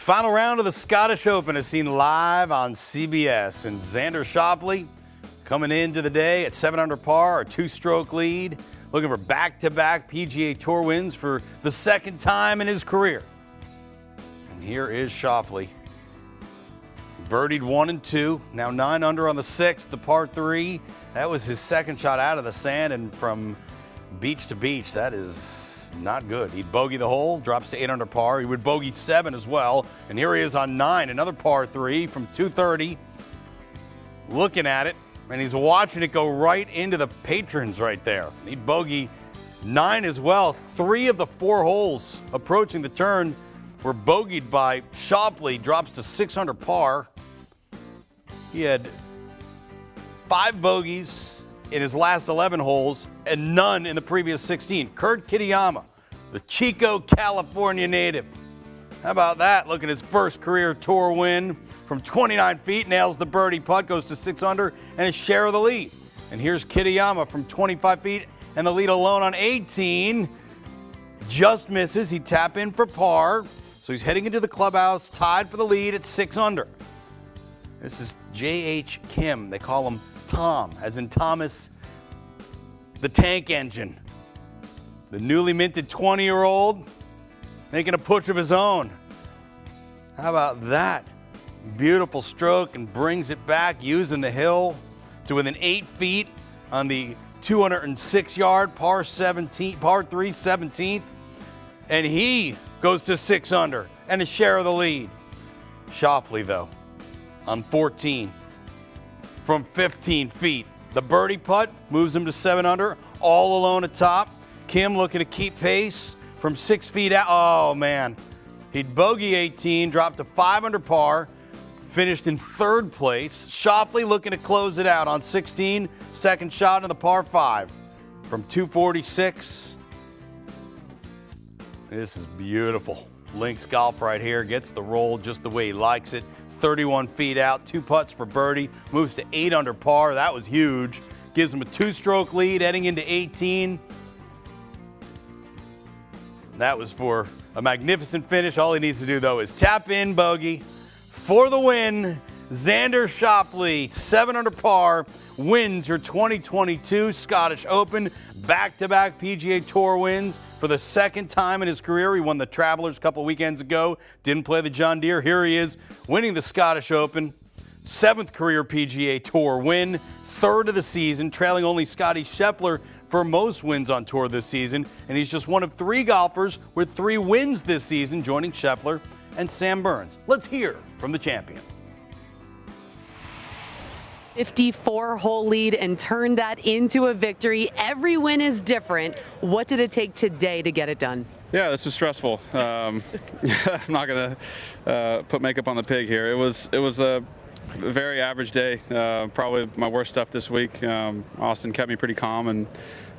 Final round of the Scottish Open is seen live on CBS, and Xander Schauffele coming into the day at 7 under par, a two-stroke lead, looking for back-to-back PGA Tour wins for the second time in his career. And here is Schauffele. Birdied 1 and 2, now 9 under on the 6th, the par 3. That was his second shot out of the sand, and from beach to beach, that is not good. He'd bogey the hole, drops to 8 under par. He would bogey 7 as well. And here he is on 9, another par 3 from 230. Looking at it, and he's watching it go right into the patrons right there. He'd bogey 9 as well. 3 of the 4 holes approaching the turn were bogeyed by Schauffele. Drops to 6 under par. He had 5 bogeys in his last 11 holes and none in the previous 16. Kurt Kitayama, the Chico, California native. How about that? Look at his first career tour win from 29 feet, nails the birdie putt, goes to 6 under and a share of the lead. And here's Kitayama from 25 feet and the lead alone on 18. Just misses. He tap in for par. So he's heading into the clubhouse, tied for the lead at 6 under. This is J.H. Kim. They call him Tom, as in Thomas the Tank Engine. The newly minted 20-year-old making a push of his own. How about that? Beautiful stroke, and brings it back using the hill to within 8 feet on the 206-yard par 3 17th. And he goes to 6 under and a share of the lead. Schauffele, though, on 14 from 15 feet. The birdie putt moves him to 7 under, all alone atop. Kim looking to keep pace from 6 feet out. Oh, man. He'd bogey 18, dropped to 5 under par, finished in 3rd place. Schauffele looking to close it out on 16, second shot in the par 5 from 246. This is beautiful. Links golf right here, gets the roll just the way he likes it. 31 feet out, 2 putts for birdie, moves to 8 under par. That was huge. Gives him a 2-stroke lead heading into 18. That was for a magnificent finish. All he needs to do, though, is tap in bogey for the win. Xander Schauffele, 7 under par, wins your 2022 Scottish Open. Back-to-back PGA Tour wins for the second time in his career. He won the Travelers a couple weekends ago. Didn't play the John Deere. Here he is winning the Scottish Open. 7th career PGA Tour win. 3rd of the season, trailing only Scotty Scheffler for most wins on tour this season. And he's just one of 3 golfers with 3 wins this season, joining Scheffler and Sam Burns. Let's hear from the champion. 54-hole lead and turned that into a victory. Every win is different. What did it take today to get it done? Yeah, this was stressful. I'm not going to put makeup on the pig here. It was a very average day, probably my worst stuff this week. Austin kept me pretty calm, and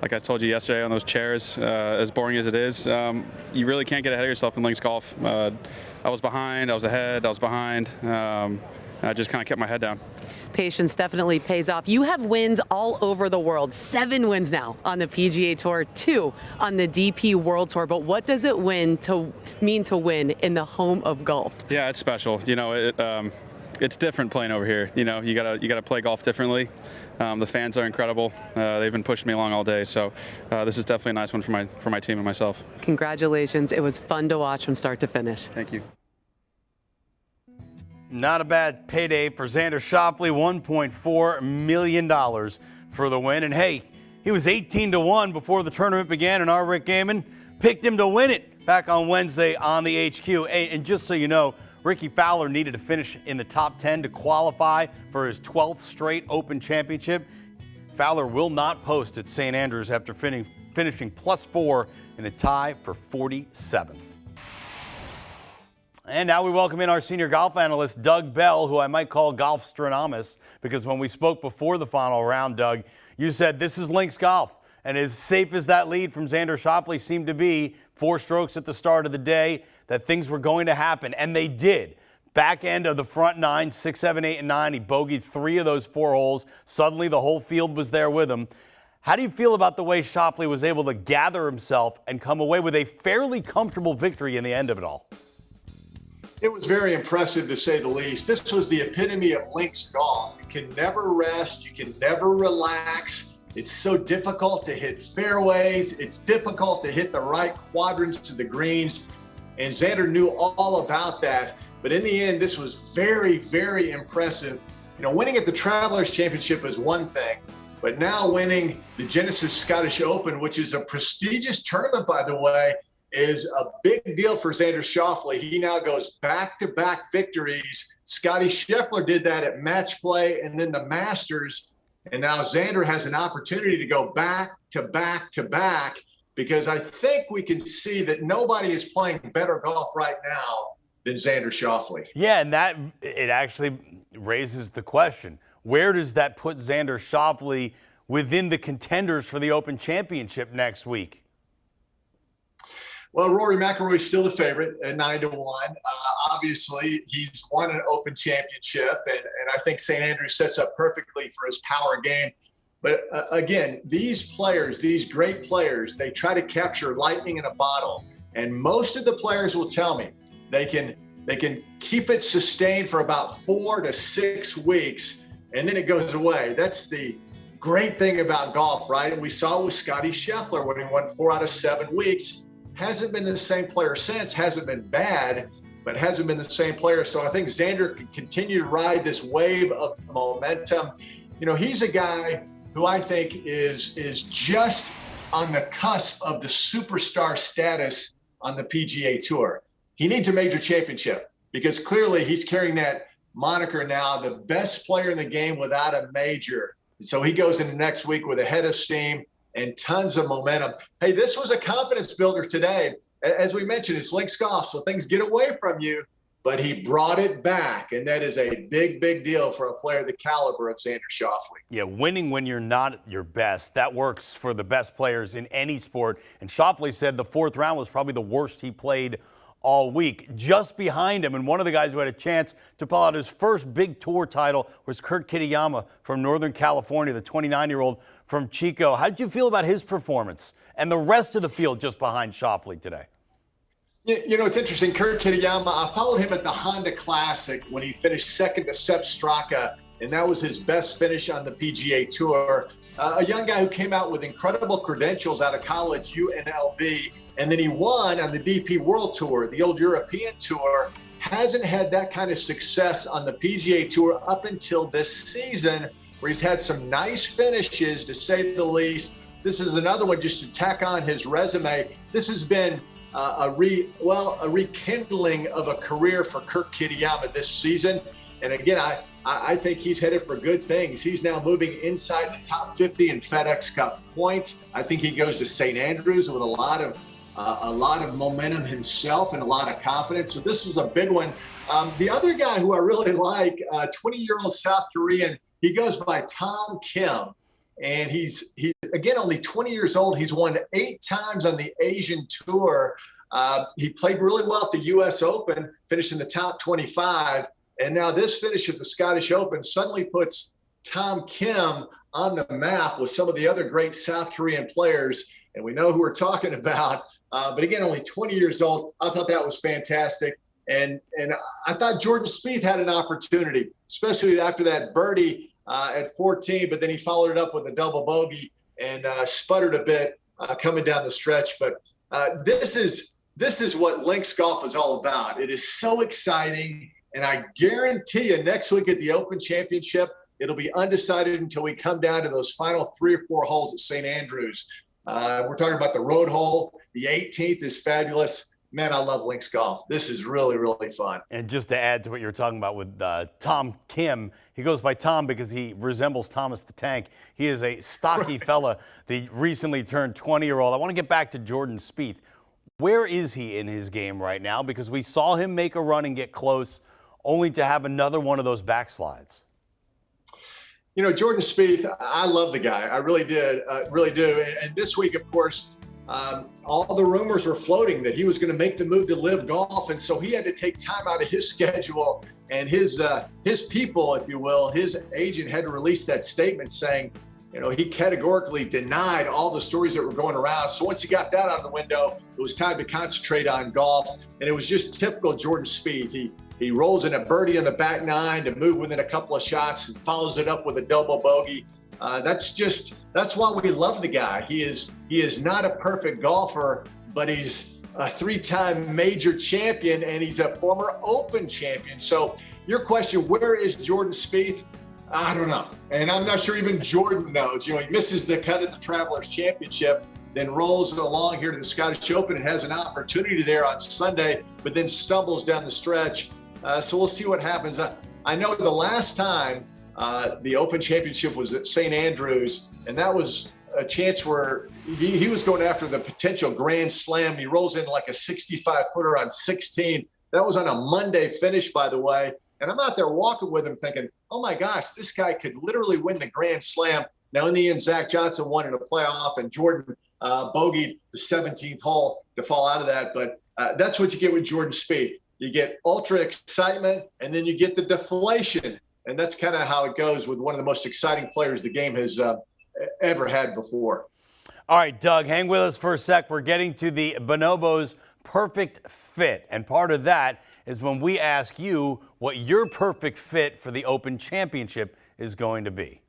like I told you yesterday on those chairs, as boring as it is, you really can't get ahead of yourself in links golf. I was behind, I was ahead, I was behind. I just kind of kept my head down. Patience definitely pays off. You have wins all over the world. 7 wins now on the PGA Tour, 2 on the DP World Tour. But what does it mean to win in the home of golf? Yeah, it's special. You know, it's different playing over here. You know, you gotta play golf differently. The fans are incredible. They've been pushing me along all day. So this is definitely a nice one for my team and myself. Congratulations. It was fun to watch from start to finish. Thank you. Not a bad payday for Xander Schauffele, $1.4 million for the win. And hey, he was 18-1 before the tournament began, and our Rick Gehman picked him to win it back on Wednesday on the HQ. And just so you know, Ricky Fowler needed to finish in the top 10 to qualify for his 12th straight Open Championship. Fowler will not post at St. Andrews after finishing +4 in a tie for 47th. And now we welcome in our senior golf analyst, Doug Bell, who I might call Golfstronomist, because when we spoke before the final round, Doug, you said this is links golf. And as safe as that lead from Xander Schauffele seemed to be, 4 strokes at the start of the day, that things were going to happen. And they did. Back end of the front 9, 6, 7, 8, and 9. He bogeyed 3 of those 4 holes. Suddenly the whole field was there with him. How do you feel about the way Schauffele was able to gather himself and come away with a fairly comfortable victory in the end of it all? It was very impressive, to say the least. This was the epitome of links golf. You can never rest. You can never relax. It's so difficult to hit fairways. It's difficult to hit the right quadrants to the greens. And Xander knew all about that. But in the end, this was very, very impressive. You know, winning at the Travelers Championship is one thing, but now winning the Genesis Scottish Open, which is a prestigious tournament, by the way, is a big deal for Xander Schauffele. He now goes back-to-back victories. Scotty Scheffler did that at match play and then the Masters. And now Xander has an opportunity to go back-to-back-to-back, because I think we can see that nobody is playing better golf right now than Xander Schauffele. Yeah, and it actually raises the question, where does that put Xander Schauffele within the contenders for the Open Championship next week? Well, Rory McIlroy is still the favorite at 9-1. Obviously, he's won an Open Championship, and I think St. Andrews sets up perfectly for his power game. But again, these players, these great players, they try to capture lightning in a bottle. And most of the players will tell me they can keep it sustained for about 4 to 6 weeks, and then it goes away. That's the great thing about golf, right? And we saw with Scotty Scheffler when he won 4 out of 7 weeks. Hasn't been the same player since, hasn't been bad, but hasn't been the same player. So I think Xander can continue to ride this wave of momentum. You know, he's a guy who I think is just on the cusp of the superstar status on the PGA Tour. He needs a major championship, because clearly he's carrying that moniker now, the best player in the game without a major. And so he goes into next week with a head of steam and tons of momentum. Hey, this was a confidence builder today. As we mentioned, it's links golf, so things get away from you, but he brought it back, and that is a big, big deal for a player the caliber of Xander Schauffele. Yeah, winning when you're not at your best, that works for the best players in any sport. And Schauffele said the 4th round was probably the worst he played all week. Just behind him, and one of the guys who had a chance to pull out his first big tour title was Kurt Kitayama from Northern California, the 29-year-old from Chico. How did you feel about his performance and the rest of the field just behind Schauffele today? You know, it's interesting. Kurt Kitayama, I followed him at the Honda Classic when he finished second to Sepp Straka, and that was his best finish on the PGA Tour. A young guy who came out with incredible credentials out of college, UNLV, and then he won on the DP World Tour, the old European Tour. Hasn't had that kind of success on the PGA Tour up until this season, where he's had some nice finishes, to say the least. This is another one just to tack on his resume. This has been a rekindling of a career for Kurt Kitayama this season. And again, I think he's headed for good things. He's now moving inside the top 50 in FedEx Cup points. I think he goes to St. Andrews with a lot of momentum himself and a lot of confidence. So this was a big one. The other guy who I really like, 20-year-old South Korean, he goes by Tom Kim. And he's again only 20 years old. He's won 8 times on the Asian Tour. He played really well at the U.S. Open, finished in the top 25. And now this finish at the Scottish Open suddenly puts Tom Kim on the map with some of the other great South Korean players. And we know who we're talking about. But again, only 20 years old. I thought that was fantastic. And I thought Jordan Spieth had an opportunity, especially after that birdie at 14, but then he followed it up with a double bogey and sputtered a bit coming down the stretch. But this is what links golf is all about. It is so exciting, and I guarantee you next week at the Open Championship, it'll be undecided until we come down to those final 3 or 4 holes at St. Andrews. We're talking about the road hole. The 18th is fabulous. Man, I love links golf. This is really, really fun. And just to add to what you're talking about with Tom Kim, he goes by Tom because he resembles Thomas the Tank. He is a stocky fella, the recently turned 20-year-old. I want to get back to Jordan Spieth. Where is he in his game right now? Because we saw him make a run and get close, only to have another one of those backslides. You know, Jordan Spieth, I love the guy. I really did, really do. And this week, of course, all the rumors were floating that he was going to make the move to live golf, and so he had to take time out of his schedule. And his people, if you will, his agent had to release that statement saying he categorically denied all the stories that were going around. So once he got that out of the window, it was time to concentrate on golf. And it was just typical Jordan Spieth. He rolls in a birdie on the back nine to move within a couple of shots and follows it up with a double bogey. That's why we love the guy. He is not a perfect golfer, but he's a 3-time major champion and he's a former Open champion. So your question, where is Jordan Spieth? I don't know. And I'm not sure even Jordan knows. He misses the cut at the Travelers Championship, then rolls along here to the Scottish Open and has an opportunity there on Sunday, but then stumbles down the stretch. So we'll see what happens. I know the last time the Open Championship was at St. Andrews, and that was a chance where he was going after the potential Grand Slam. He rolls in like a 65-footer on 16. That was on a Monday finish, by the way. And I'm out there walking with him thinking, oh my gosh, this guy could literally win the Grand Slam. Now in the end, Zach Johnson won in a playoff and Jordan bogeyed the 17th hole to fall out of that. But that's what you get with Jordan Spieth. You get ultra excitement and then you get the deflation. And that's kind of how it goes with one of the most exciting players the game has ever had before. All right, Doug, hang with us for a sec. We're getting to the Bonobos perfect fit. And part of that is when we ask you what your perfect fit for the Open Championship is going to be.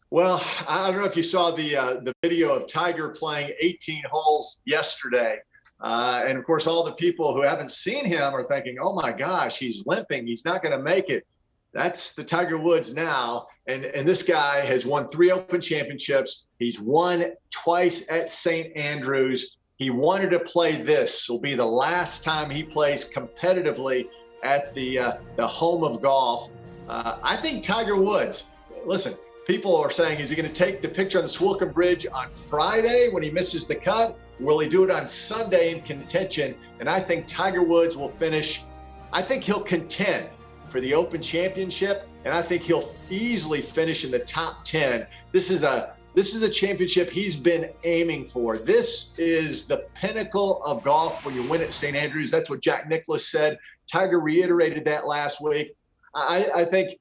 Well, I don't know if you saw the video of Tiger playing 18 holes yesterday. And of course, all the people who haven't seen him are thinking, oh my gosh, he's limping. He's not going to make it. That's the Tiger Woods now. And this guy has won 3 Open Championships. He's won twice at St. Andrews. He wanted to play this. Will be the last time he plays competitively at the home of golf. I think Tiger Woods, listen, people are saying, is he going to take the picture on the Swilcan Bridge on Friday when he misses the cut? Will he do it on Sunday in contention? And I think Tiger Woods will finish. I think he'll contend for the Open Championship, and I think he'll easily finish in the top 10. This is a championship he's been aiming for. This is the pinnacle of golf when you win at St. Andrews. That's what Jack Nicklaus said. Tiger reiterated that last week. I think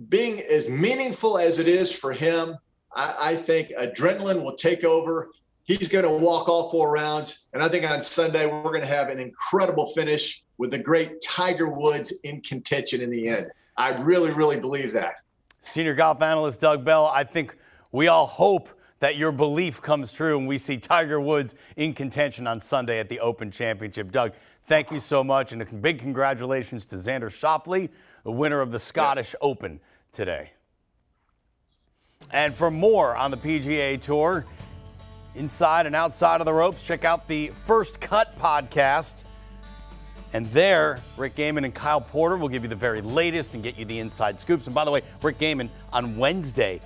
being as meaningful as it is for him, I think adrenaline will take over. He's going to walk all 4 rounds. And I think on Sunday, we're going to have an incredible finish with the great Tiger Woods in contention in the end. I really, really believe that. Senior golf analyst Doug Bell, I think we all hope that your belief comes true and we see Tiger Woods in contention on Sunday at the Open Championship. Doug, thank you so much, and a big congratulations to Xander Schauffele, the winner of the Scottish Open today. And for more on the PGA Tour, inside and outside of the ropes, check out the First Cut podcast. And there, Rick Gehman and Kyle Porter will give you the very latest and get you the inside scoops. And by the way, Rick Gehman on Wednesday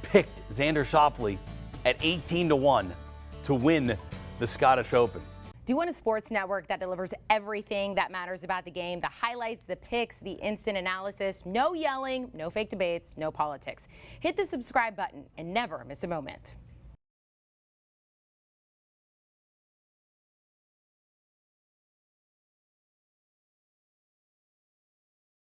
picked Xander Schauffele at 18-1 to win the Scottish Open. Do you want a sports network that delivers everything that matters about the game? The highlights, the picks, the instant analysis, no yelling, no fake debates, no politics. Hit the subscribe button and never miss a moment.